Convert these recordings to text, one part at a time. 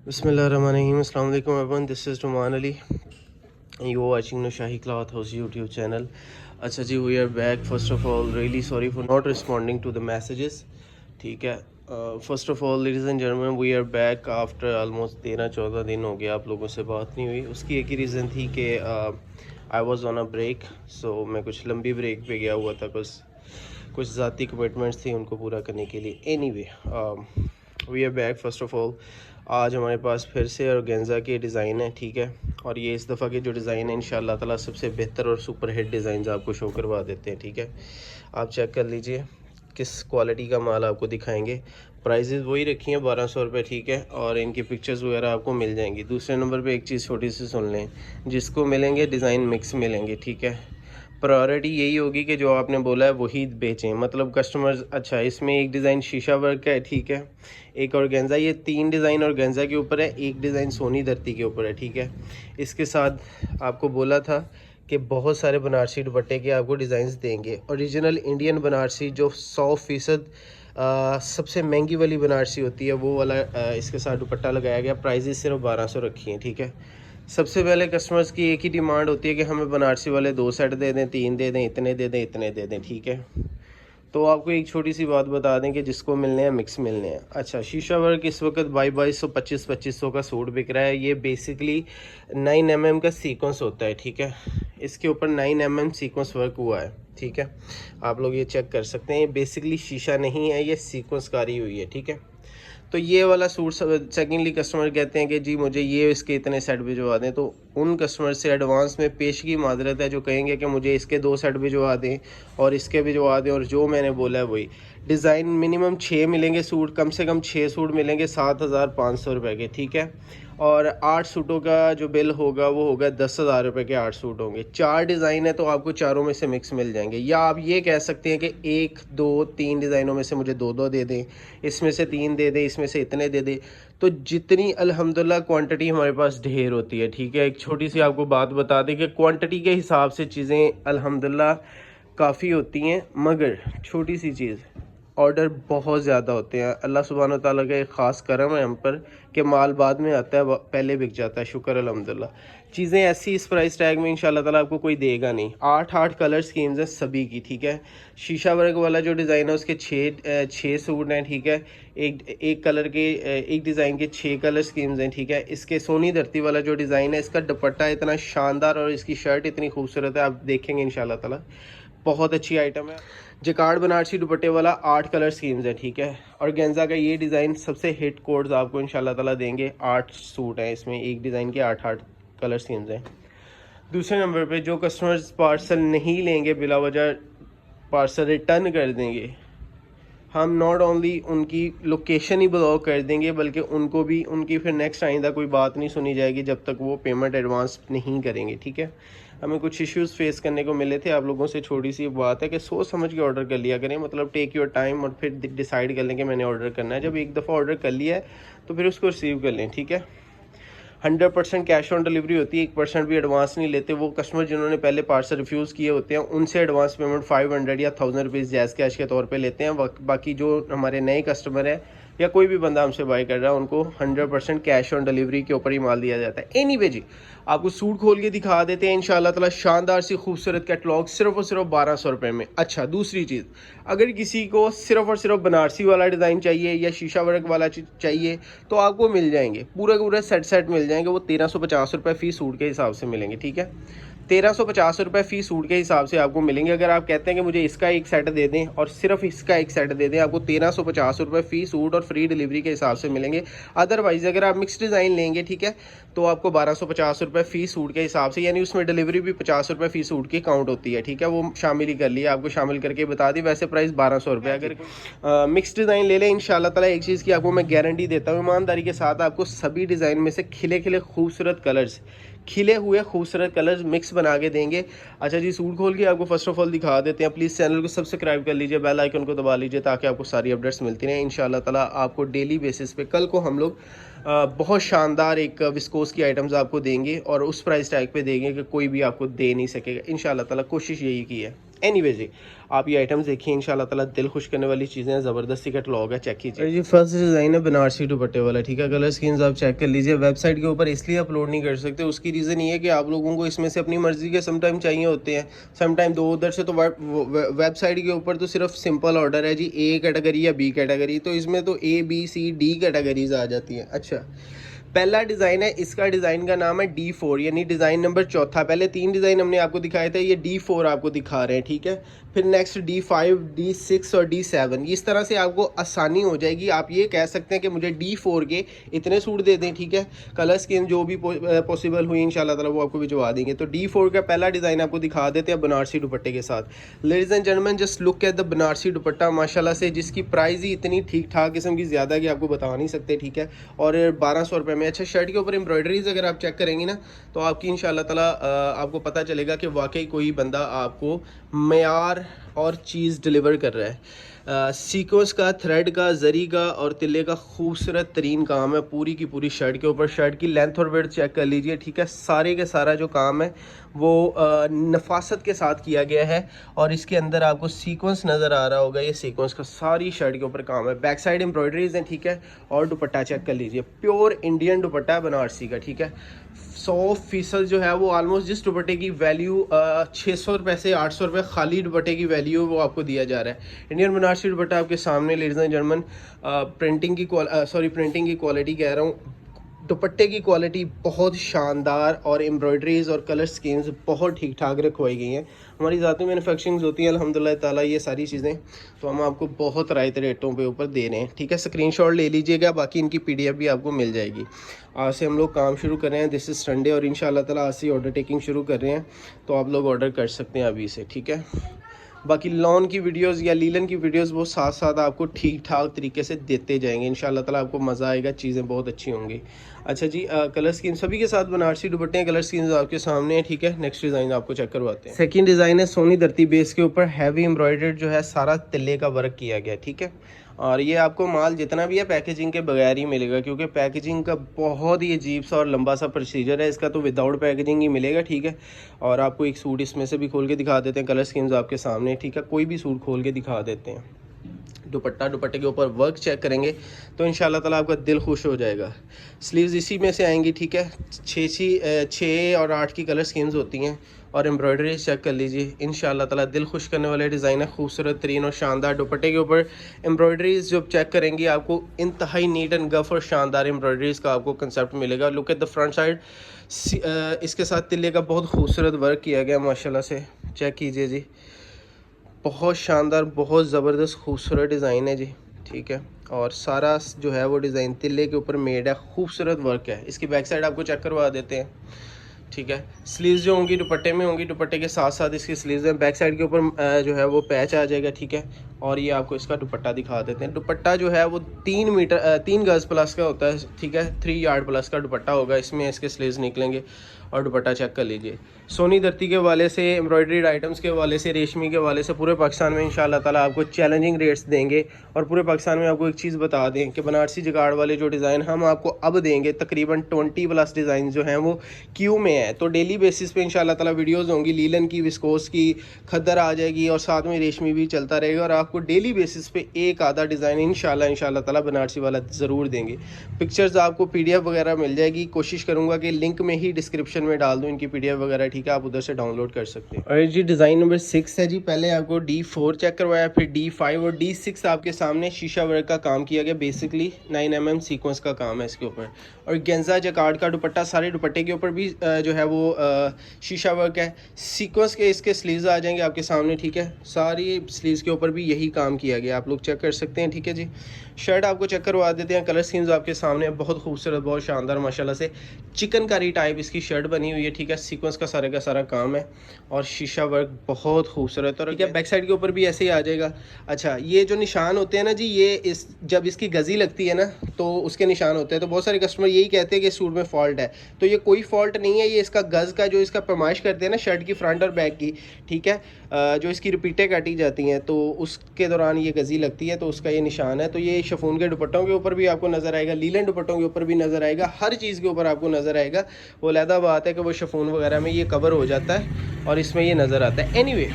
Bismillahirrahmanirrahim. Assalamu alaikum everyone. This is Numan Ali. You are watching Noshahi Cloth House YouTube channel. अच्छा जी, we are back. First of all, really sorry for not responding to the messages. ठीक है. First of all, ladies and gentlemen, we are back after almost 13-14 दिन हो गया आप लोगों से बात नहीं हुई. उसकी एक ही रीज़न थी कि I was on a break. So मैं कुछ लंबी ब्रेक पे गया हुआ था, कुछ ज़ाती कमिटमेंट्स थी उनको पूरा करने के लिए. Anyway, we are back. First of all, आज हमारे पास फिर से ऑर्गेन्जा के डिज़ाइन है. ठीक है. और ये इस दफ़ा के जो डिज़ाइन है इंशाल्लाह ताला सबसे बेहतर और सुपर हिट डिज़ाइन आपको शो करवा देते हैं. ठीक है, आप चेक कर लीजिए किस क्वालिटी का माल आपको दिखाएंगे. प्राइजेज़ वही रखी हैं 1200 रुपये. ठीक है, और इनकी पिक्चर्स वगैरह आपको मिल जाएंगी. दूसरे नंबर पे एक चीज़ छोटी सी सुन लें, जिसको मिलेंगे डिज़ाइन मिक्स मिलेंगे. ठीक है, प्रायोरिटी यही होगी कि जो आपने बोला है वही बेचें. मतलब कस्टमर्स, अच्छा इसमें एक डिज़ाइन शीशा वर्क का है. ठीक है, एक ऑर्गेन्जा, ये 3 डिज़ाइन ऑर्गेन्जा के ऊपर है, एक डिज़ाइन सोनी धरती के ऊपर है. ठीक है, इसके साथ आपको बोला था कि बहुत सारे बनारसी दुपट्टे के आपको डिज़ाइंस देंगे. ओरिजिनल इंडियन बनारसी जो 100% सबसे महंगी वाली बनारसी होती है वो वाला इसके साथ दुपट्टा लगाया गया. प्राइजेस सिर्फ 1200 रखी हैं. ठीक है, सबसे पहले कस्टमर्स की एक ही डिमांड होती है कि हमें बनारसी वाले 2 सेट दे दें, 3 दे दें, इतने दे दें, इतने दे दें. ठीक है, तो आपको एक छोटी सी बात बता दें कि जिसको मिलने हैं मिक्स मिलने हैं. अच्छा, शीशा वर्क इस वक्त 2200 2500 का सूट बिक रहा है. ये बेसिकली 9 mm का सीक्वेंस होता है. ठीक है, इसके ऊपर 9 mm सीक्वेंस वर्क हुआ है. ठीक है, आप लोग ये चेक कर सकते हैं. ये बेसिकली शीशा नहीं है, ये सीक्वेंस कारी हुई है. ठीक है, तो ये वाला सूट सेकेंडली कस्टमर कहते हैं कि जी मुझे ये इसके इतने सेट भिजवा दें. तो उन कस्टमर से एडवांस में पेशगी माजरत है जो कहेंगे कि मुझे इसके 2 सेट भिजवा दें और इसके भिजवा दें, और जो मैंने बोला है वही डिज़ाइन. मिनिमम 6 मिलेंगे सूट, कम से कम 6 सूट मिलेंगे 7500 रुपये के. ठीक है, और 8 सूटों का जो बिल होगा वो होगा 10,000 रुपये के 8 सूट होंगे. 4 डिज़ाइन है तो आपको चारों में से मिक्स मिल जाएंगे. या आप ये कह सकते हैं कि 1 2 3 डिज़ाइनों में से मुझे 2 दे दें, इसमें से 3 दे दें, इसमें से इतने दे दें. तो जितनी अल्हम्दुलिल्लाह क्वांटिटी हमारे पास ढेर होती है. ठीक है, एक छोटी सी आपको बात बता दें कि क्वांटिटी के हिसाब से चीज़ें अल्हम्दुलिल्लाह काफ़ी होती हैं, मगर छोटी सी चीज़ ऑर्डर बहुत ज़्यादा होते हैं. अल्लाह सुब्हान व तआला का एक ख़ास करम है हम पर कि माल बाद में आता है, पहले बिक जाता है. शुक्र अल्हम्दुलिल्लाह. चीज़ें ऐसी इस प्राइस टैग में इंशाल्लाह ताला आपको कोई देगा नहीं. 8 कलर स्कीम्स हैं सभी की. ठीक है, शीशा वर्क वाला जो डिज़ाइन है उसके 6 सूट हैं. ठीक है, एक कलर के एक डिज़ाइन के 6 कलर स्कीम्स हैं. ठीक है, इसके सोनी धरती वाला जो डिज़ाइन है इसका दुपट्टा इतना शानदार और इसकी शर्ट इतनी खूबसूरत है, आप देखेंगे इंशाल्लाह ताला. बहुत अच्छी आइटम है. जकार्ड बनारसी दुपट्टे वाला 8 कलर स्कीम्स है. ठीक है, और गेंजा का ये डिज़ाइन सबसे हिट कोड्स आपको इंशाल्लाह ताला देंगे. 8 सूट हैं इसमें, एक डिज़ाइन के 8 कलर स्कीम्स हैं. दूसरे नंबर पे जो कस्टमर्स पार्सल नहीं लेंगे, बिला वजह पार्सल रिटर्न कर देंगे, हम नॉट ओनली उनकी लोकेशन ही ब्लॉक कर देंगे बल्कि उनको भी उनकी फिर नेक्स्ट आइंदा कोई बात नहीं सुनी जाएगी जब तक वो पेमेंट एडवांस नहीं करेंगे. ठीक है, हमें कुछ इश्यूज़ फेस करने को मिले थे. आप लोगों से छोटी सी बात है कि सोच समझ के ऑर्डर कर लिया करें. मतलब टेक योर टाइम और फिर डिसाइड कर लें कि मैंने ऑर्डर करना है. जब एक दफ़ा ऑर्डर कर लिया है तो फिर उसको रिसीव कर लें. ठीक है, 100% कैश ऑन डिलीवरी होती है, 1% भी एडवांस नहीं लेते. वो कस्टमर जिन्होंने पहले पार्सल रिफ्यूज़ किए होते हैं उनसे एडवांस पेमेंट 500 या 1000 रुपीज़ जैज़ कैश के तौर पे लेते हैं. बाकी जो हमारे नए कस्टमर है या कोई भी बंदा हमसे बाय कर रहा है उनको 100% कैश ऑन डिलीवरी के ऊपर ही माल दिया जाता है. एनीवे जी, आपको सूट खोल के दिखा देते हैं इंशाल्लाह ताला. शानदार सी खूबसूरत कैटलॉग सिर्फ और सिर्फ 1200 रुपये में. अच्छा, दूसरी चीज़, अगर किसी को सिर्फ और सिर्फ बनारसी वाला डिज़ाइन चाहिए या शीशा वर्क वाला चाहिए तो आपको मिल जाएंगे. पूरा सेट मिल जाएंगे. वो 1350 रुपये फ़ी सूट के हिसाब से मिलेंगे. ठीक है, 1350 रुपये फ़ी सूट के हिसाब से आपको मिलेंगे. अगर आप कहते हैं कि मुझे इसका एक सेट दे दें और सिर्फ इसका एक सेट दे दें, आपको 1350 रुपये फ़ी सूट और फ्री डिलीवरी के हिसाब से मिलेंगे. अदरवाइज़ अगर आप मिक्स डिज़ाइन लेंगे, ठीक है, तो आपको 1250 रुपये फ़ी सूट के हिसाब से, यानी उसमें डिलीवरी भी 50 रुपये फ़ी सूट की काउंट होती है. ठीक है, वो शामिल ही कर लिया, आपको शामिल करके बता दी. वैसे प्राइस 1200 रुपये. अगर मिक्स डिज़ाइन ले लें इंशाल्लाह ताला, एक चीज़ की आपको मैं गारंटी देता हूँ ईमानदारी के साथ, आपको सभी डिज़ाइन में से खिले हुए खूबसूरत कलर्स मिक्स बना के देंगे. अच्छा जी, सूट खोल के आपको फर्स्ट ऑफ ऑल दिखा देते हैं. प्लीज़ चैनल को सब्सक्राइब कर लीजिए, बेल आइकन को दबा लीजिए ताकि आपको सारी अपडेट्स मिलती रहें. इंशाल्लाह ताला आपको डेली बेसिस पे कल को हम लोग बहुत शानदार एक विस्कोस की आइटम्स आपको देंगे और उस प्राइस टैग पे देंगे कि कोई भी आपको दे नहीं सकेगा. इंशाल्लाह ताला कोशिश यही की है. एनीवे जी, आप ये आइटम्स देखिए, इंशाल्लाह ताला दिल खुश करने वाली चीज़ें हैं, ज़बरदस्ती कैटलॉग है, चेक कीजिए जी। फर्स्ट डिज़ाइन है बनारसी दुपट्टे वाला, ठीक है। कलर स्कीम्स आप चेक कर लीजिए। वेबसाइट के ऊपर इसलिए अपलोड नहीं कर सकते, उसकी रीज़न ये है कि आप लोगों को इसमें से अपनी मर्ज़ी के सम टाइम चाहिए होते हैं, सम टाइम दो उधर से। तो वेबसाइट के ऊपर तो सिर्फ सिंपल ऑर्डर है जी, ए कैटेगरी या बी कैटेगरी, तो इसमें तो A B C D categories आ जाती हैं। अच्छा, पहला डिज़ाइन है, इसका डिज़ाइन का नाम है D4, यानी डिज़ाइन नंबर चौथा। पहले 3 डिज़ाइन हमने आपको दिखाए थे, ये D4 आपको दिखा रहे हैं, ठीक है। फिर नेक्स्ट D5, D6 और D7। इस तरह से आपको आसानी हो जाएगी। आप ये कह सकते हैं कि मुझे D4 के इतने सूट दे दें, ठीक है। कलर स्कीम जो भी पॉसिबल हुई इंशाल्लाह ताला वो आपको भिजवा देंगे। तो D4 का पहला डिज़ाइन आपको दिखा देते हैं बनारसी दुपट्टे के साथ। Ladies and gentleman, just look at the Banarasi दुपट्टा माशाल्लाह से, जिसकी प्राइस ही इतनी ठीक ठाक किस्म की ज़्यादा कि आपको बता नहीं सकते, ठीक है। और 1200 रुपये में। अच्छा, शर्ट के ऊपर एम्ब्रॉयडरीज अगर आप चेक करेंगे ना, तो आपकी इंशाल्लाह ताला आपको पता चलेगा कि वाकई कोई बंदा आपको मयार और चीज़ डिलीवर कर रहा है। सीक्वेंस का, थ्रेड का, जरी का और तिल्ले का खूबसूरत तरीन काम है पूरी की पूरी शर्ट के ऊपर। शर्ट की लेंथ और विड्थ चेक कर लीजिए, ठीक है। सारे के सारा जो काम है वो नफासत के साथ किया गया है। और इसके अंदर आपको सीक्वेंस नज़र आ रहा होगा, ये सीक्वेंस का सारी शर्ट के ऊपर काम है। बैक साइड एम्ब्रॉयडरीज हैं, ठीक है। और दुपट्टा चेक कर लीजिए, प्योर इंडियन दुपट्टा है बनारसी का, ठीक है। 100% जो है वो ऑलमोस्ट, जिस दुपट्टे की वैल्यू 600 रुपये से 800 रुपये खाली दुपट्टे की वैल्यू वो आपको दिया जा रहा है। इंडियन बनारसी दुपट्टा आपके सामने लेडीज़ एंड जेंटलमैन। प्रिंटिंग की क्वालिटी कह रहा हूँ, दुपट्टे की क्वालिटी बहुत शानदार और एम्ब्रॉयडरीज और कलर स्कीम्स बहुत ठीक ठाक रखवाई गई हैं। हमारी ज़ाती मैन्युफैक्चरिंग होती है अल्हम्दुलिल्लाह ताला, ये सारी चीज़ें तो हम आपको बहुत रायत रेटों पे ऊपर दे रहे हैं, ठीक है। स्क्रीनशॉट ले लीजिएगा, बाकी इनकी PDF भी आपको मिल जाएगी। आज से हम लोग काम शुरू कर रहे हैं, दिस इज़ संडे, और इंशाल्लाह ताला आज से ऑर्डर टेकिंग शुरू कर रहे हैं, तो आप लोग ऑर्डर कर सकते हैं अभी से, ठीक है। बाकी लॉन की वीडियोस या लीलन की वीडियोस वो साथ साथ आपको ठीक ठाक तरीके से देते जाएंगे, इंशाल्लाह ताला आपको मज़ा आएगा, चीज़ें बहुत अच्छी होंगी। अच्छा जी, कलर स्कीम सभी के साथ बनारसी दुपट्टे हैं, कलर स्कीम्स आपके सामने है, ठीक है। नेक्स्ट डिज़ाइन आपको चेक करवाते हैं। सेकंड डिज़ाइन है सोनी धरती बेस के ऊपर, हैवी एम्ब्रॉयडर्ड जो है सारा तिल्ले का वर्क किया गया, ठीक है। और ये आपको माल जितना भी है पैकेजिंग के बगैर ही मिलेगा, क्योंकि पैकेजिंग का बहुत ही अजीब सा और लंबा सा प्रोसीजर है इसका, तो विदाउट पैकेजिंग ही मिलेगा, ठीक है। और आपको एक सूट इसमें से भी खोल के दिखा देते हैं, कलर स्कीम्स आपके सामने, ठीक है। कोई भी सूट खोल के दिखा देते हैं। दुपट्टे के ऊपर वर्क चेक करेंगे तो इंशाल्लाह ताला आपका दिल खुश हो जाएगा। स्लीव्स इसी में से आएंगी, ठीक है। 6 और 8 की कलर स्कीम्स होती हैं। और एम्ब्रॉयडरी चेक कर लीजिए, इंशाल्लाह ताला दिल खुश करने वाले डिज़ाइन है, खूबसूरत तरीन और शानदार। दुपट्टे के ऊपर एम्ब्रॉयडरीज जो चेक करेंगी आपको इंतहाई नीट एंड गफ और शानदार एम्ब्रॉयडरीज का आपको कंसेप्ट मिलेगा। Look at the front side, इसके साथ तिल्ले का बहुत खूबसूरत वर्क किया गया माशाल्लाह से, चेक कीजिए जी, बहुत शानदार, बहुत ज़बरदस्त खूबसूरत डिज़ाइन है जी, ठीक है। और सारा जो है वो डिज़ाइन तिल्ले के ऊपर मेड है, खूबसूरत वर्क है। इसकी बैक साइड आपको चेक करवा देते हैं, ठीक है। स्लीव्स जो होंगी दुपट्टे में होंगी, दुपट्टे के साथ साथ इसकी स्लीव्स हैं। बैक साइड के ऊपर जो है वो पैच आ जाएगा, ठीक है। और ये आपको इसका दुपट्टा दिखा देते हैं। दुपट्टा जो है वो 3 गज प्लस का होता है, ठीक है। 3 यार्ड प्लस का दुपट्टा होगा, इसमें इसके स्लीव्स निकलेंगे। और दुपट्टा चेक कर लीजिए, सोनी धरती के वाले से, एम्ब्रॉयडरीड आइटम्स के वाले से, रेशमी के वाले से पूरे पाकिस्तान में इंशाल्लाह ताला आपको चैलेंजिंग रेट्स देंगे। और पूरे पाकिस्तान में आपको एक चीज़ बता दें कि बनारसी जुगाड़ वाले जो डिज़ाइन हम आपको अब देंगे, तकरीबन 20+ डिज़ाइन जो हैं वो क्यू में है। तो डेली बेसिस पे इंशाल्लाह ताला वीडियोस होंगी, लीलन की, विस्कोस की, खद्दर आ जाएगी और साथ में रेशमी भी चलता रहेगा। और आपको डेली बेसिस पे एक आधा डिज़ाइन इंशाल्लाह ताला बनारसी वाला ज़रूर देंगे। पिक्चर्स आपको PDF वगैरह मिल जाएगी, कोशिश करूँगा कि लिंक में ही डिस्क्रिप्शन में डाल दूँ इनकी PDF वगैरह, ठीक है। आप उधर से डाउनलोड कर सकते हैं। और जी डिज़ाइन नंबर 6 है जी, पहले आपको D4 चेक करवाया, फिर D5 और D6 आपके सामने शीशा वर्क का काम किया गया। बेसिकली 9 mm सीक्वेंस का काम है इसके ऊपर। और गेंजा जकार्ड का दुपट्टा, सारे दुपट्टे के ऊपर भी जो है वो शीशा वर्क है। सीक्वेंस के इसके स्लीव्स आ जाएंगे आपके सामने, ठीक है। सारी स्लीव्स के ऊपर भी यही काम किया गया, आप लोग चेक कर सकते हैं, ठीक है जी। शर्ट आपको चेक करवा देते हैं, कलर स्कीम्स आपके सामने, बहुत खूबसूरत, बहुत शानदार माशाल्लाह से चिकनकारी टाइप इसकी शर्ट बनी हुई है, ठीक है। सीक्वेंस का सारा काम है और शीशा वर्क बहुत खूबसूरत, और ठीक है। बैक साइड के ऊपर भी ऐसे ही आ जाएगा। अच्छा, ये जो निशान होते हैं ना जी, ये जब इसकी गज़ी लगती है ना तो उसके निशान होते हैं। तो बहुत सारे कस्टमर यही कहते हैं कि सूट में फॉल्ट है, तो ये कोई फॉल्ट नहीं है। ये इसका गज़ का जो इसका पैमाइश करते हैं ना शर्ट की फ्रंट और बैक की, ठीक है, जो इसकी रिपीटें काटी जाती हैं तो उसके दौरान ये गज़ी लगती है, तो उसका ये निशान है। तो ये शफून के दुपट्टों के ऊपर भी आपको नज़र आएगा, लीलन दुपट्टों के ऊपर भी नज़र आएगा, हर चीज़ के ऊपर आपको नज़र आएगा। वो अलहदा बात है कि वो शफून वगैरह में ये कवर हो जाता है और इसमें ये नज़र आता है। एनीवे,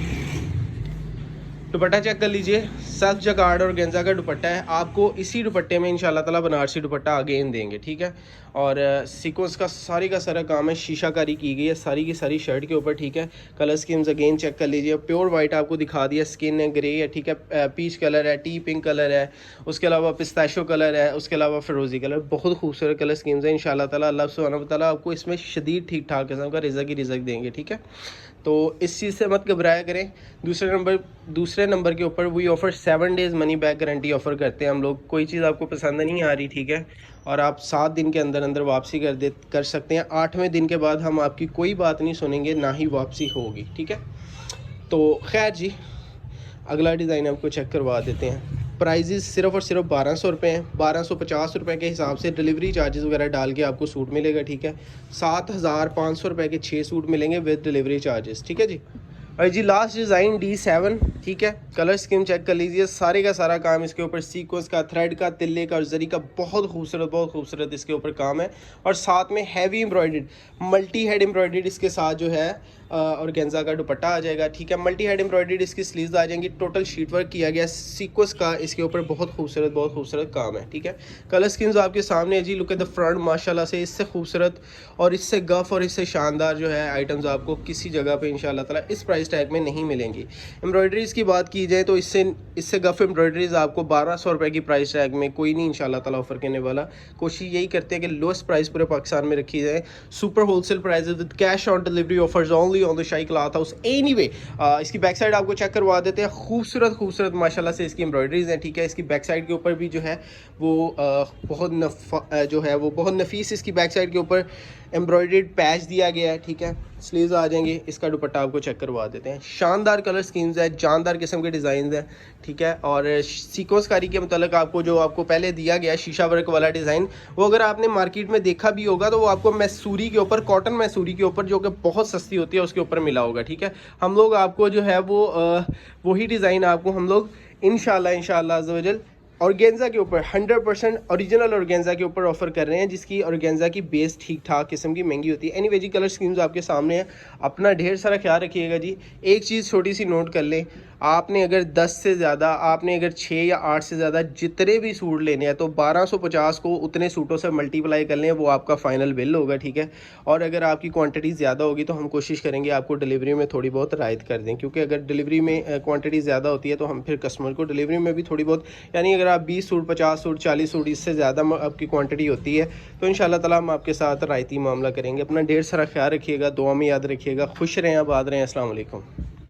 दुपट्टा चेक कर लीजिए, सेल्फ जगार्ड और गेंजा का दुपट्टा है। आपको इसी दुपट्टे में इंशाल्लाह ताला बनारसी दुपट्टा अगेन देंगे, ठीक है। और सीक्वेंस का सारा काम है, शीशाकारी की गई है सारी की सारी शर्ट के ऊपर, ठीक है। कलर स्कीम्स अगेन चेक कर लीजिए, प्योर वाइट आपको दिखा दिया, स्किन है, ग्रे है, ठीक है, पीच कलर है, टी पिंक कलर है, उसके अलावा पिस्ताशो कलर है, उसके अलावा फिरोजी कलर। बहुत खूबसूरत कलर स्कीम्स हैं। इंशाल्लाह ताला अल्लाह सुब्हानहू व तआला आपको इसमें शदीद ठीक ठाक किस्म का रिज़क ही रिज़क देंगे, ठीक है। तो इस चीज़ से मत घबराया करें। दूसरे नंबर के ऊपर we offer 7 days money back guarantee offer करते हैं हम लोग। कोई चीज़ आपको पसंद नहीं आ रही, ठीक है, और आप 7 दिन के अंदर अंदर वापसी कर सकते हैं। 8वें दिन के बाद हम आपकी कोई बात नहीं सुनेंगे, ना ही वापसी होगी, ठीक है। तो खैर जी, अगला डिज़ाइन आपको चेक करवा देते हैं। प्राइजेज़ सिर्फ़ और सिर्फ 1200 रुपये हैं। 1250 रुपये के हिसाब से डिलीवरी चार्जेस वगैरह डाल के आपको सूट मिलेगा, ठीक है। 7500 रुपये के 6 सूट मिलेंगे विद डिलीवरी चार्जेस, ठीक है जी। और जी लास्ट डिज़ाइन D7, ठीक है। कलर स्कीम चेक कर लीजिए, सारे का सारा काम इसके ऊपर सीक्वेंस का, थ्रेड का, तिल्ले का और जरी का बहुत खूबसूरत इसके ऊपर काम है। और साथ में heavy embroidered, multi head embroidered इसके साथ जो है ऑर्गेन्जा का दुपट्टा आ जाएगा, ठीक है। मल्टी हेड एम्ब्रॉयडर्ड इसकी स्लीव्स आ जाएंगी, टोटल शीट वर्क किया गया सीक्वेंस का इसके ऊपर बहुत खूबसूरत काम है, ठीक है। कलर स्कीम्स आपके सामने है जी। लुक एट द फ्रंट, माशाल्लाह से इससे खूबसूरत और इससे गफ और इससे शानदार जो है आइटम्स आपको किसी जगह पे इंशाल्लाह ताला इस प्राइस टैग में नहीं मिलेंगी। एम्ब्रॉयडरीज की बात की जाए तो इससे गफ एम्ब्रॉयडरीज आपको 1200 रुपये की प्राइस टैग में कोई नहीं इंशाल्लाह ताला ऑफर करने वाला। कोशिश यही करते हैं कि लोएस्ट प्राइस पूरे पाकिस्तान में रखी जाए। Super wholesale prices with cash on delivery offers only on the shahi cloth house. Anyway, इसकी बैक साइड आपको चेक करवा देते हैं। खूबसूरत माशाल्लाह से इसकी एम्ब्रॉयडरीज हैं, ठीक है। इसकी बैक साइड के ऊपर भी जो है वो बहुत नफीस इसकी बैक साइड के ऊपर एम्ब्रॉयडर्ड पैच दिया गया है, ठीक है। स्लीव्स आ जाएंगे। इसका दुपट्टा आपको चेक करवा देते हैं। शानदार कलर स्कीम्स है, जानदार किस्म के डिज़ाइन हैं, ठीक है। और सीक्वेंस कारी के मतलब आपको पहले दिया गया शीशा वर्क वाला डिज़ाइन, वो अगर आपने मार्केट में देखा भी होगा तो वो आपको मैसूरी के ऊपर, कॉटन मैसूरी के ऊपर, जो कि बहुत सस्ती होती है, उसके ऊपर मिला होगा, ठीक है। हम लोग आपको जो है वो वही डिज़ाइन आपको हम लोग इंशाल्लाह अज़्ज़ा वजल ऑर्गेन्जा के ऊपर 100% ओरिजिनल ऑर्गेन्जा के ऊपर ऑफर कर रहे हैं, जिसकी ऑर्गेन्जा की बेस ठीक ठाक किस्म की महंगी होती है। एनीवे जी, कलर स्कीम्स आपके सामने है। अपना ढेर सारा ख्याल रखिएगा जी। एक चीज़ छोटी सी नोट कर लें, आपने अगर 10 से ज़्यादा, आपने अगर 6 या 8 से ज़्यादा जितने भी सूट लेने हैं तो 1250 को उतने सूटों से मल्टीप्लाई कर लें, वो आपका फ़ाइनल बिल होगा, ठीक है। और अगर आपकी क्वांटिटी ज़्यादा होगी तो हम कोशिश करेंगे आपको डिलीवरी में थोड़ी बहुत रायत कर दें, क्योंकि अगर डिलीवरी में क्वांटिटी ज़्यादा होती है तो हम फिर कस्टमर को डिलीवरी में भी थोड़ी बहुत, यानी अगर आप 20 सूट, 50 सूट, 40 सूट, इससे ज़्यादा आपकी क्वांटिटी होती है तो इंशाल्लाह ताला हम आपके साथ रायती मामला करेंगे। अपना ढेर सारा ख्याल रखिएगा, दुआ में याद रखिएगा। खुश रहें, आबाद रहें। अस्सलाम वालेकुम।